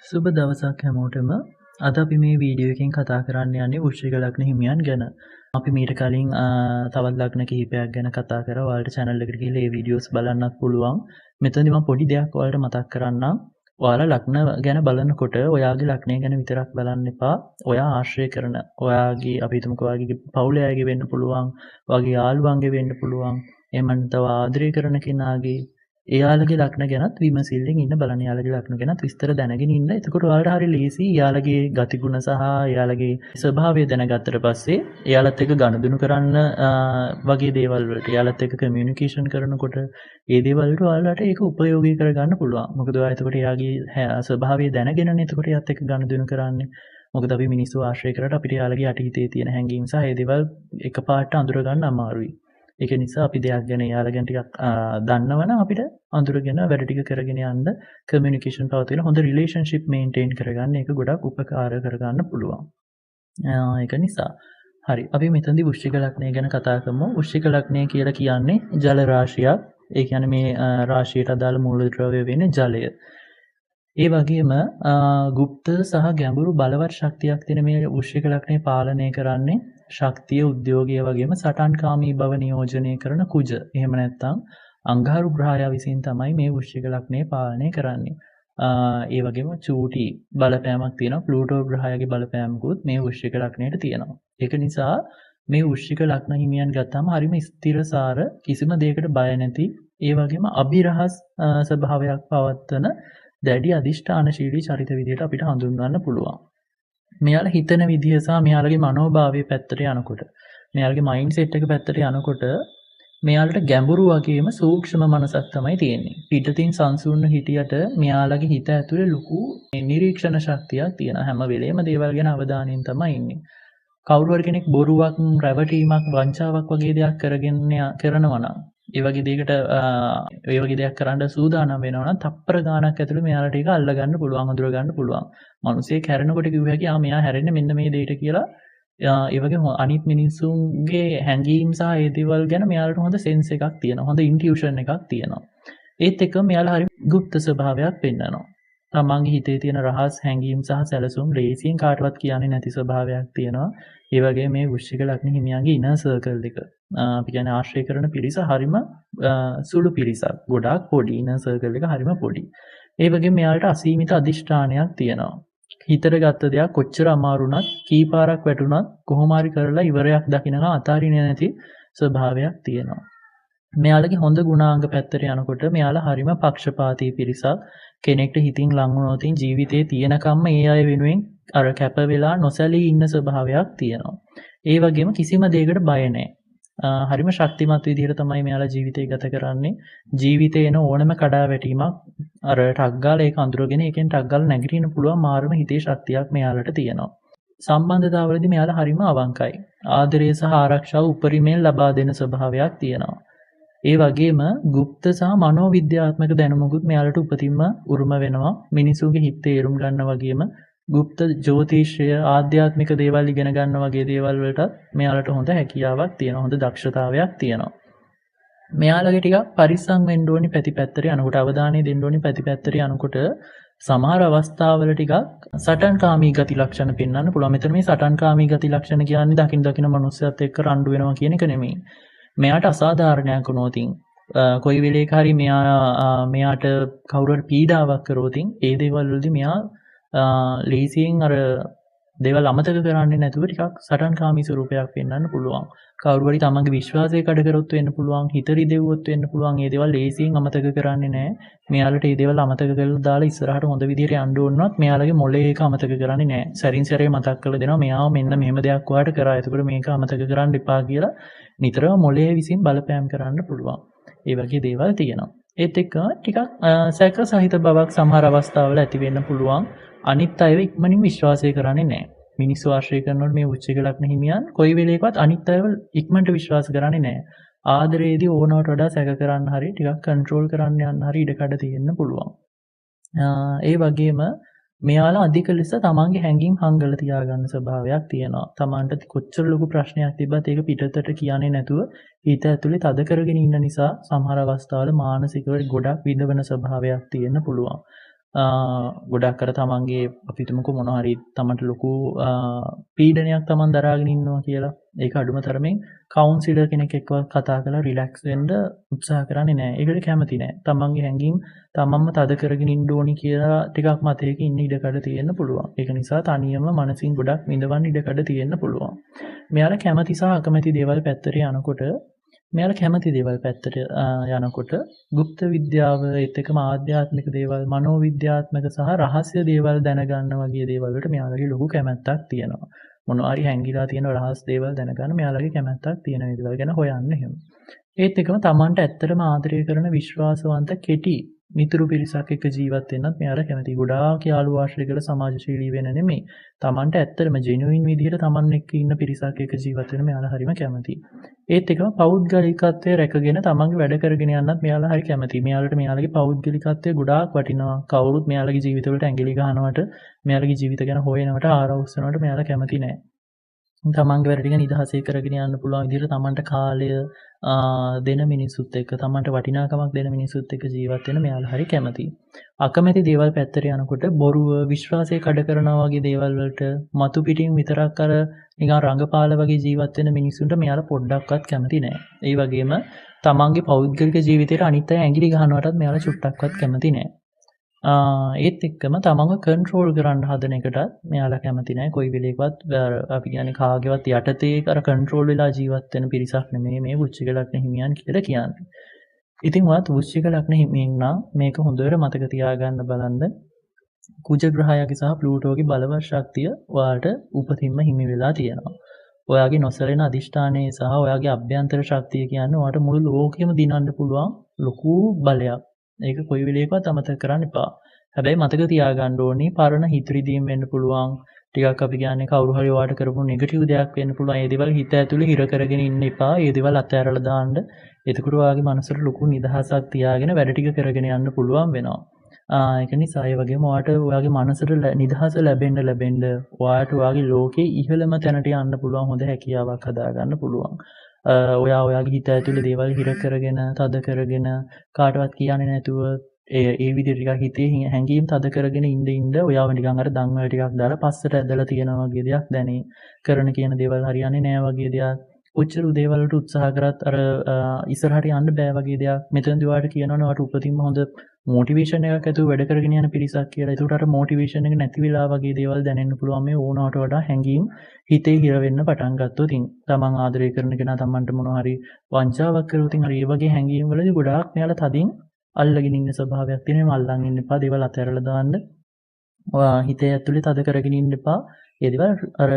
සුබ දවසක් හැමෝටම. අද අපි මේ වීඩියෝ එකෙන් කතා කරන්න යන්නේ වෘශ්චික ලග්න හිමියන් ගැන. අපි මීට කලින් තවත් ලග්න කිහිපයක් ගැන කතා කරා. ඔයාලට channel එකට ගිහලා ඒ වීඩියෝස් බලන්නත් පුළුවන්. මෙතනදී මම පොඩි දෙයක් ඔයාලට මතක් කරන්නම්. ඔයාලා ලග්න ගැන බලනකොට ඔයාගේ ලග්නය ගැන විතරක් බලන්න එපා. ඔයා ආශ්‍රය කරන ඔයාගේ අපි හිතමුකෝ ඔයාගේ පවුලේ අයගේ වෙන්න පුළුවන්. ඔයාගේ යාළුවන්ගේ වෙන්න පුළුවන්. එහෙම නැත්නම් ආදරය කරන කෙනාගේ එයාලගේ ලග්න ගැනත් විමසිල්ලෙන් ඉන්න බලන්න. එයාලගේ ලග්න ගැනත් විස්තර දැනගෙන ඉන්න. එතකොට ඔයාලට හරි ලේසි එයාලගේ ගතිගුණ සහ එයාලගේ ස්වභාවය දැනගත්තට පස්සේ එයාලත් එක්ක ගනුදෙනු කරන්න වගේ දේවල් වලට එයාලත් එක්ක කමියුනිකේෂන් කරනකොට ඒ දේවල් වලට ඔයාලට ඒක උපයෝගී කරගන්න පුළුවන්. මොකද ඔයා එතකොට එයාගේ ස්වභාවය දැනගෙනනේ එතකොට එයාත් එක්ක ගනුදෙනු කරන්නේ. මොකද අපි මිනිස්සු ආශ්‍රය කරලා අපිට එයාලගේ යටිහිතේ තියෙන හැඟීම් සහ ඒ දේවල් එකපාරට අඳුර ගන්න අමාරුයි. ඒක නිසා අපි දෙයක් ගැන එයාලා ගැන ටිකක් දන්නවනම් අපිට අඳුරගෙන වැඩ ටික කරගෙන යන්න කමියුනිකේෂන් පවතින හොඳ රිලේෂන්ෂිප් මේන්ටේන් කරගන්න ඒක ගොඩක් උපකාර කරගන්න පුළුවන්. ඒක නිසා හරි අපි මෙතනදී වෘශ්චික ලග්නය ගැන කතා කරමු. වෘශ්චික ලග්නය කියලා කියන්නේ ජල රාශියක්. ඒ කියන්නේ මේ රාශියට අදාළ මූලද්‍රව්‍ය වෙන්නේ ජලය. ඒ වගේම ගුප්ත සහ ගැඹුරු බලවත් ශක්තියක් තියෙන මේ වෘශ්චික ලග්නය පාලනය කරන්නේ ශක්තිය, උද්‍යෝගය වගේම සටන්කාමී බව නියෝජනය කරන කුජ. එහෙම නැත්නම් අංගාරු ග්‍රහයා විසින් තමයි මේ වෘශ්චික ලග්නය පාලනය කරන්නේ. ඒ වගේම චූටි බලපෑමක් තියෙනවා. ප්ලූටෝ ග්‍රහයාගේ බලපෑමකුත් මේ වෘශ්චික ලග්නයට තියෙනවා. ඒක නිසා මේ වෘශ්චික ලග්න හිමියන් ගත්තාම හරිම ස්ථිරසාර, කිසිම දෙයකට බය නැති, ඒ වගේම අභිරහස් ස්වභාවයක් පවත්වන දැඩි අධිෂ්ඨානශීලී චරිත විදිහට අපිට හඳුන්වන්න පුළුවන්. මෙයාලා හිතන විදිහ සහ මෙයාලගේ මනෝභාවය පැත්තට යනකොට, මෙයාලගේ මයින්ඩ් සෙට් එක පැත්තට යනකොට මෙයාලට ගැඹුරු වගේම සූක්ෂම මනසක් තමයි තියෙන්නේ. පිටතින් සංසුන්ව හිටියට මෙයාලගේ හිත ඇතුලේ ලොකු නිරීක්ෂණ ශක්තියක් තියෙනවා. හැම වෙලේම දේවල් ගැන අවධානයෙන් තමයි ඉන්නේ. කවුරු හරි කෙනෙක් බොරුවක්, රැවටීමක්, වංචාවක් වගේ දෙයක් කරනවා නම්, ඒ වගේ දෙයක් කරන්න සූදානම් වෙනවා නම් තප්පර ගානක් ඇතුළේ මෙයාලට ඒක අල්ල ගන්න පුළුවන්, අඳුර ගන්න පුළුවන්. මිනිස්සේ හැරෙනකොට කිව්ව හැකි මෙයා හැරෙන්නේ මෙන්න මේ දෙයට කියලා. ඒ වගේ අනිත් මිනිස්සුන්ගේ හැඟීම් සහ ඒ දේවල් ගැන මෙයාලට හොඳ සෙන්ස් එකක් තියෙනවා. හොඳ ඉන්ටියුෂන් එකක් තියෙනවා. ඒත් එක්කම මෙයාලා හරි গুপ্ত ස්වභාවයක් පෙන්නනවා. තමන්ගේ හිතේ තියෙන රහස්, හැඟීම් සහ සැලසුම් ලේසියෙන් කාටවත් කියන්නේ නැති ස්වභාවයක් තියෙනවා. ඒ වගේ මේ වෘශ්චික ලග්න හිමියන්ගේ ඉනර් සර්කල් එක අපි කියන්නේ ආශ්‍රය කරන පිරිස හරිම සුළු පිරිසක්. ගොඩාක් පොඩි. ඉනර් සර්කල් එක හරිම පොඩි. ඒ වගේම මෙයාලට අසීමිත අධිෂ්ඨානයක් තියෙනවා. හිතට ගත්ත දෙයක් කොච්චර අමාරු වුණත්, කී පාරක් වැටුණත් කොහොම හරි කරලා ඉවරයක් දකින්නකම් අතාරින්නේ නැති ස්වභාවයක් තියෙනවා. මෙයාලගේ හොඳ ගුණාංග පැත්තට යනකොට මෙයාලා හරිම පක්ෂපාතී පිරිසක්. කෙනෙක්ට හිතින් ලං වුණොත් ජීවිතේ තියෙනකම්ම ඒ අය වෙනුවෙන් අර කැප වෙලා නොසැලී ඉන්න ස්වභාවයක් තියෙනවා. ඒ වගේම කිසිම දෙයකට බය නැහැ. හරිම ශක්තිමත් විදිහට තමයි මෙයාලා ජීවිතය ගත කරන්නේ. ජීවිතේ එන ඕනම කඩාවැටීමක් අර ටක් ගාලා ඒක අඳුරගෙන ඒකෙන් ටක් ගාලා නැගිටින්න පුළුවන් මාර්ම හිතේ ශක්තියක් මෙයාලට තියෙනවා. සම්බන්ධතාවවලදී මෙයාලා හරිම අවංකයි. ආදරය සහ ආරක්ෂාව උපරිමයෙන් ලබා දෙන ස්වභාවයක් තියෙනවා. ඒ වගේම গুপ্ত සහ මනෝවිද්‍යාත්මක දැනුමකුත් මෙයාලට උපතින්ම උරුම වෙනවා. මිනිසුන්ගේ හිත තේරුම් ගන්න වගේම গুপ্ত ජ්‍යොතිෂය, ආධ්‍යාත්මික දේවල් ඉගෙන ගන්න වගේ දේවල් වලටත් මෙයාලට හොඳ හැකියාවක් තියෙනවා. හොඳ දක්ෂතාවයක් තියෙනවා. මෙයාලගේ ටිකක් පරිස්සම් වෙන්න ඕනි පැතිපැත්තට යනකොට, අවධානය දෙන්න ඕනි පැතිපැත්තට යනකොට සමහර අවස්ථාවල ටිකක් සටන්කාමී ගති ලක්ෂණ පෙන්වන්න පුළුවන්. මෙතන මේ සටන්කාමී ගති ලක්ෂණ කියන්නේ දකින මනුස්සයත් එක්ක රණ්ඩු වෙනවා කියන එක නෙමෙයි. මෙයාට අසාධාරණයක් වුණොත් කොයි වෙලේක හරි මෙයාට කවුරු හරි පීඩාවක් කරොත් ඒ දේවල් වලදී මෙයා ලේසියෙන් අර දේවල් අමතක කරන්නේ නැතුව ටිකක් සටන්කාමී ස්වරූපයක් පෙන්වන්න පුළුවන්. කවුරු හරි තමන්ගේ විශ්වාසය කඩ කරොත් වෙන්න පුළුවන්, හිත රිදෙව්වොත් වෙන්න පුළුවන්. මේ දේවල් ලේසියෙන් අමතක කරන්නේ නැහැ. මෙයාලට මේ දේවල් අමතක කරලා දාලා ඉස්සරහට හොඳ විදිහට යන්න ඕනවත් මෙයාලගේ මොළේ ඒක අමතක කරන්නේ නැහැ. සරින් සැරේ මතක් කරලා දෙනවා මෙයාව මෙන්න මෙහෙම දෙයක් ඔයාට කරා. ඒකට මේක අමතක කරන්න එපා කියලා නිතරම මොළයේ විසින් බලපෑම් කරන්න පුළුවන්. ඒ වගේ දේවල් තියෙනවා. ඒත් එක්ක ටිකක් සැක සහිත බවක් සමහර අවස්ථාවල ඇති වෙන්න පුළුවන්. අනිත් අයව ඉක්මනින් විශ්වාසය කරන්නේ නැහැ. මිනිස්සු ආශ්‍රය කරනකොට මේ වෘශ්චික ලග්න හිමියන් කොයි වෙලේකවත් අනිත් අයව ඉක්මනට විශ්වාස කරන්නේ නැහැ. ආදරයේදී ඕනවට වඩා සැක කරන්න හරි ටිකක් කන්ට්‍රෝල් කරන්න යන්න හරි ඉඩකඩ තියෙන්න පුළුවන්. ඒ වගේම මෙයාලා අධික ලෙස තමන්ගේ හැඟීම් හංගලා තියාගන්න ස්වභාවයක් තියෙනවා. තමන්ට කොච්චර ලොකු ප්‍රශ්නයක් තිබ්බත් ඒක පිටතට කියන්නේ නැතුව හිත ඇතුලේ තද කරගෙන ඉන්න නිසා සමහර අවස්ථාවල මානසිකව ගොඩක් විඳවන ස්වභාවයක් තියෙන්න පුළුවන්. ගොඩක් අර තමන්ගේ අපි හිතමුකෝ මොනවා හරි තමන්ට ලොකු පීඩනයක් තමන් දරාගෙන ඉන්නවා කියලා. ඒක අඩුම තරමින් කවුන්සිලර් කෙනෙක් එක්ක කතා කරලා රිලැක්ස් වෙන්න උත්සාහ කරන්නේ නැහැ. ඒකට කැමති නැහැ. තමන්ගේ හැඟීම් තමන්ම තද කරගෙන ඉන්න ඕනි කියලා ටිකක් මතයක ඉන්න ඉඩකඩ තියෙන්න පුළුවන්. ඒක නිසා තනියම මනසින් ගොඩක් විඳවන්න ඉඩකඩ තියෙන්න පුළුවන්. මෙයාලා කැමති සහ අකමැති දේවල් පැත්තට යනකොට මෙයාලා කැමති දේවල් පැත්තට යනකොට গুপ্ত විද්‍යාව ඒත් එක්කම ආධ්‍යාත්මික දේවල් මනෝවිද්‍යාත්මක සහ රහස්‍ය දේවල් දැනගන්න වගේ දේවල් වලට මෙයාලගේ ලොකු කැමැත්තක් තියෙනවා. මොනවා හරි හැංගිලා තියෙන රහස් දේවල් දැනගන්න මෙයාලගේ කැමැත්තක් තියෙන දේවල් ගැන හොයන්න එහෙම. ඒත් එක්කම Tamanට ඇත්තටම ආදරය කරන විශ්වාසවන්ත කෙටි මිතුරු පිරිසක් එක්ක ජීවත් වෙන්නත් මෙයාලා කැමති. ගොඩාක් යාළුවෝ ආශ්‍රය කරලා සමාජශීලී වෙන නෙමෙයි. Tamanට ඇත්තටම ජෙනුයින් විදිහට Taman එක්ක ඉන්න පිරිසක් එක්ක ජීවත් වෙන මෙයාලා හරිම කැමතියි. ඒත් එකම පෞද්ගලිකත්වය රැකගෙන තමන්ගේ වැඩ කරගෙන යන්නත් මෙයාලා හරි කැමතියි. මෙයාලට මෙයාලගේ පෞද්ගලිකත්වය ගොඩාක් වටිනවා. කවුරුත් මෙයාලගේ ජීවිතවලට ඇඟිලි ගහනවට, මෙයාලගේ ජීවිත ගැන හොයනවට, ආරවුස්සනවට මෙයාලා කැමති නැහැ. තමන්ගේ වැඩ ටික නිදහසේ කරගෙන යන්න පුළුවන් විදිහට තමන්ට කාලය දෙන මිනිස්සුත් එක්ක, තමන්ට වටිනාකමක් දෙන මිනිස්සුත් එක්ක ජීවත් වෙන මෙයාලා හරි කැමතියි. අකමැති දේවල් පැත්තට යනකොට බොරුව, විශ්වාසය කඩ කරනවා වගේ දේවල් වලට මතු පිටින් විතරක් අර නිකන් රංගපාල වගේ ජීවත් වෙන මිනිස්සුන්ට මෙයාලා පොඩ්ඩක්වත් කැමති නෑ. ඒ වගේම තමන්ගේ පෞද්ගලික ජීවිතේට අනිත් අය ඇඟිලි ගහනවටත් මෙයාලා චුට්ටක්වත් කැමති නෑ. ඒත් එක්කම තමන්ව කන්ට්‍රෝල් කරන්න හදන එකටත් මෙයාලා කැමති නෑ. කොයි වෙලේකවත් අපි කියන්නේ කාගේවත් යටතේ අර කන්ට්‍රෝල් වෙලා ජීවත් වෙන පිරිසක් නෙමෙයි මේ වෘශ්චික ලග්න හිමියන් කියලා කියන්නේ. ඉතින් වත් වෘශ්චික ලග්න හිමියන් නම් මේක හොඳට මතක තියාගන්න බලන්න. කුජ ග්‍රහයාගේ සහ ප්ලූටෝගේ බලවත් ශක්තිය ඔයාලට උපතින්ම හිමි වෙලා තියෙනවා. ඔයාගේ නොසැලෙන අධිෂ්ඨානයේ සහ ඔයාගේ අභ්‍යන්තර ශක්තිය කියන්නේ ඔයාට මුළු ලෝකෙම දිනන්න පුළුවන් ලොකු බලයක්. ඒක කොයි වෙලේකවත් අමතක කරන්න එපා. හැබැයි මතක තියාගන්න ඕනේ පරණ හිතරිදීම් වෙන්න පුළුවන්. ටිකක් අපි කියන්නේ කවුරු හරි ඔයාට කරපු නෙගටිව් දෙයක් වෙන්න පුළුවන්. ඒ දේවල් හිත ඇතුලේ හිර කරගෙන ඉන්න එපා. ඒ දේවල් අතහැරලා දාන්න. එතකොට ඔයාගේ මනසට ලොකු නිදහසක් තියාගෙන වැඩ ටික කරගෙන යන්න පුළුවන් වෙනවා. ඒක නිසා ඒ වගේම ඔයාට ඔයාගේ මනසට නිදහස ලැබෙන්න ඔයාට ඔයාගේ ලෝකේ ඉහළම තැනට යන්න පුළුවන් හොඳ හැකියාවක් හදාගන්න පුළුවන්. ඔයාගේ හිත ඇතුලේ දේවල් හිර කරගෙන, තද කරගෙන කාටවත් කියන්නේ නැතුව ඒ විදිහට ටිකක් හිතේ හැංගීම් තද කරගෙන ඉඳ ඔයාව නිකන් අර දන් වල ටිකක් දාලා පස්සට ඇදලා තියෙනවා වගේ දෙයක් දැනේ. කරන කියන දේවල් හරියන්නේ නැහැ වගේ දෙයක්. ඔච්චර දේවල් වලට උත්සාහ කරත් අර ඉස්සරහට යන්න බෑ වගේ දෙයක්. මෙතනදී ඔයාට කියනවනේ ඔයාට උපතින්ම හොඳ මොටිවේෂන් එකක් ඇතුව වැඩ කරගෙන යන පිරිසක් කියලා. ඒකට අර මොටිවේෂන් එක නැති වෙලා වගේ දේවල් දැනෙන්න පුළුවන් මේ ඕනවට වඩා හැංගීම් හිතේ හිර වෙන්න පටන් ගත්තොත් තමන් ආදරය කරන කෙනා තමන්ට මොනවා හරි වංචාවක් කරොත් ඒ වගේ හැංගීම් වලදී ගොඩාක් මෙයාලා තදින් අල්ලගෙන ඉන්න ස්වභාවයක් තියෙනවා. අල්ලන් ඉන්න එපා. දේවල් අතහැරලා දාන්න. ඔයා හිතේ ඇතුලේ තද කරගෙන ඉන්න එපා. ඒ දේවල් අර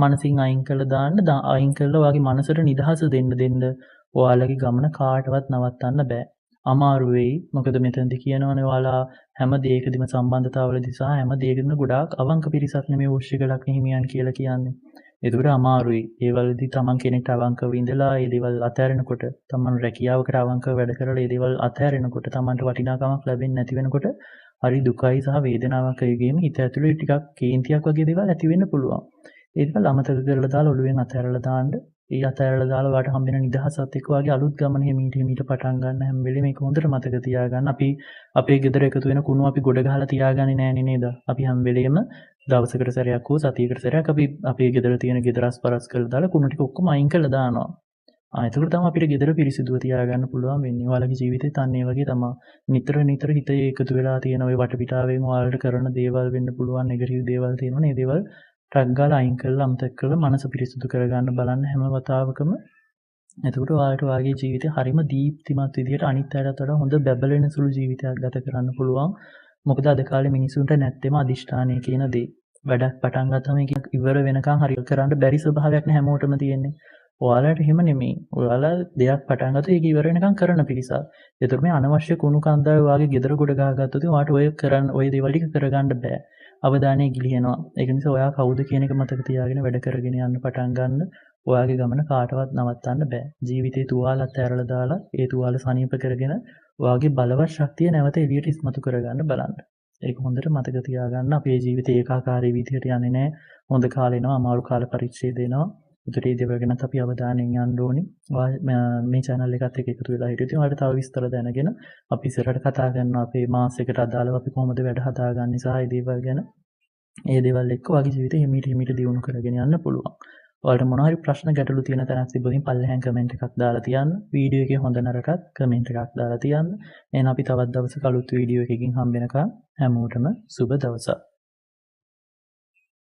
මනසින් අයින් කරලා දාන්න. අයින් කරලා ඔයාගේ මනසට නිදහස දෙන්න. ඔයාලගේ ගමන කාටවත් නවත්තන්න බෑ. අමාරු වෙයි. මොකද මෙතනදී කියනවනේ ඔයාලා හැම දෙයකදීම සම්බන්ධතාවවලදී සහ හැම දෙයකදීම ගොඩාක් අවංක පිරිසක් නෙමෙයි වෘශ්චික ලග්න හිමියන් කියලා කියන්නේ. ඒකට අමාරුයි. ඒ වලදී තමන් කෙනෙක්ට අවංකව ඉඳලා ඒ දේවල් අතහැරෙනකොට, තමන් රැකියාවකට අවංකව වැඩ කරලා ඒ දේවල් අතහැරෙනකොට, තමන්ට වටිනාකමක් ලැබෙන්නේ නැති වෙනකොට හරි දුකයි සහ වේදනාවක් ඇවිගේම හිත ඇතුලේ ටිකක් කේන්තියක් වගේ දේවල් ඇති වෙන්න පුළුවන්. ඒ දේවල් අමතක කරලා දාලා ඔළුවෙන් අතහැරලා දාන්න. ඒ අතහැරලා දාලා ඔයාලට හම්බෙන නිදහසත් එක්ක වගේ අලුත් ගමන හිමීට පටන් ගන්න හැම වෙලේම මේක හොඳට මතක තියාගන්න. අපි අපේ ගෙදර එකතු වෙන කුණු අපි ගොඩ ගහලා තියාගන්නේ නෑනේ නේද? අපි හැම වෙලේම දවසකට සැරයක් හෝ සතියකට සැරයක් අපි අපේ ගෙදර තියෙන ගෙදර අස්පරස් කරලා දාලා කුණු ටික ඔක්කොම අයින් කරලා දානවා. එතකොට තමයි අපිට ගෙදර පිරිසිදුව තියාගන්න පුළුවන් වෙන්නේ. ඔයාලගේ ජීවිතේත් අන්න ඒ වගේ තමයි. නිතර හිතේ එකතු වෙලා තියෙන ওই වටපිටාවෙන් ඔයාලට කරන දේවල් වෙන්න පුළුවන් නෙගටිව් දේවල් තියෙනවනේ. ඒ දේවල් ටක් ගාලා අයින් කරලා අමතක කරලා මනස පිරිසිදු කරගන්න බලන්න හැම වතාවකම. එතකොට ඔයාලට ඔයාගේ ජීවිතේ හරිම දීප්තිමත් විදිහට අනිත් අයටත් වඩා හොඳ බැබලෙන සුළු ජීවිතයක් ගත කරන්න පුළුවන්. මොකද අද කාලේ මිනිසුන්ට නැත්තේම අදිෂ්ඨානය කියන දේ. වැඩක් පටන් ගත්තම ඒක ඉවර වෙනකන් හරියට කරන්න බැරි ස්වභාවයක් නේ හැමෝටම තියෙන්නේ. ඔයාලට එහෙම නෙමෙයි. ඔයාලා දෙයක් පටන් ගත්තොත් ඒක ඉවර වෙනකන් කරන පිරිසක්. ඒතර මේ අනවශ්‍ය කුණු කන්දල් වාගේ gedara ගොඩ ගහගත්තොත් ඔයාට ඔය දේවල් ටික කරගන්න බෑ. අවධානය ගිලිහෙනවා. ඒක නිසා ඔයා කවුද කියන එක මතක තියාගෙන වැඩ කරගෙන යන්න පටන් ගන්න. ඔයාගේ ගමන කාටවත් නවත්තන්න බෑ. ජීවිතේ තුවාල අතහැරලා දාලා ඒ තුවාල සනීප කරගෙන ඔයාගේ බලවත් ශක්තිය නැවත එළියට ඉස්මතු කරගන්න බලන්න. ඒක හොඳට මතක තියාගන්න. අපේ ජීවිතේ ඒකාකාරී විදිහට යන්නේ නැහැ. හොඳ කාලේ එනවා, අමාරු කාල පරිච්ඡේද එනවා. ඒතර ඒ දේවල් ගැනත් අපි අවධානයෙන් යන්න ඕනේ. මේ channel එකත් එක්ක එකතු වෙලා හිටියොත් ඔයාලට තව විස්තර දැනගෙන අපි ඉස්සරහට කතා කරනවා අපේ මාසෙකට අදාළව අපි කොහොමද වැඩ හදාගන්නේ සහ ඒ දේවල් ගැන. ඒ දේවල් එක්ක ඔයාගේ ජීවිතේ හිමීට දියුණු කරගෙන යන්න පුළුවන්. ඔයාලට මොනවා හරි ප්‍රශ්න ගැටලු තියෙන තැනක් තිබ්බොත් පල්ලෙහාන් කමෙන්ට් එකක් දාලා තියන්න. වීඩියෝ එකේ හොඳ නරකත් කමෙන්ට් එකක් දාලා තියන්න. එහෙනම් අපි තවත් දවසක අලුත් වීඩියෝ එකකින් හම්බ වෙනකම් හැමෝටම සුබ දවසක්.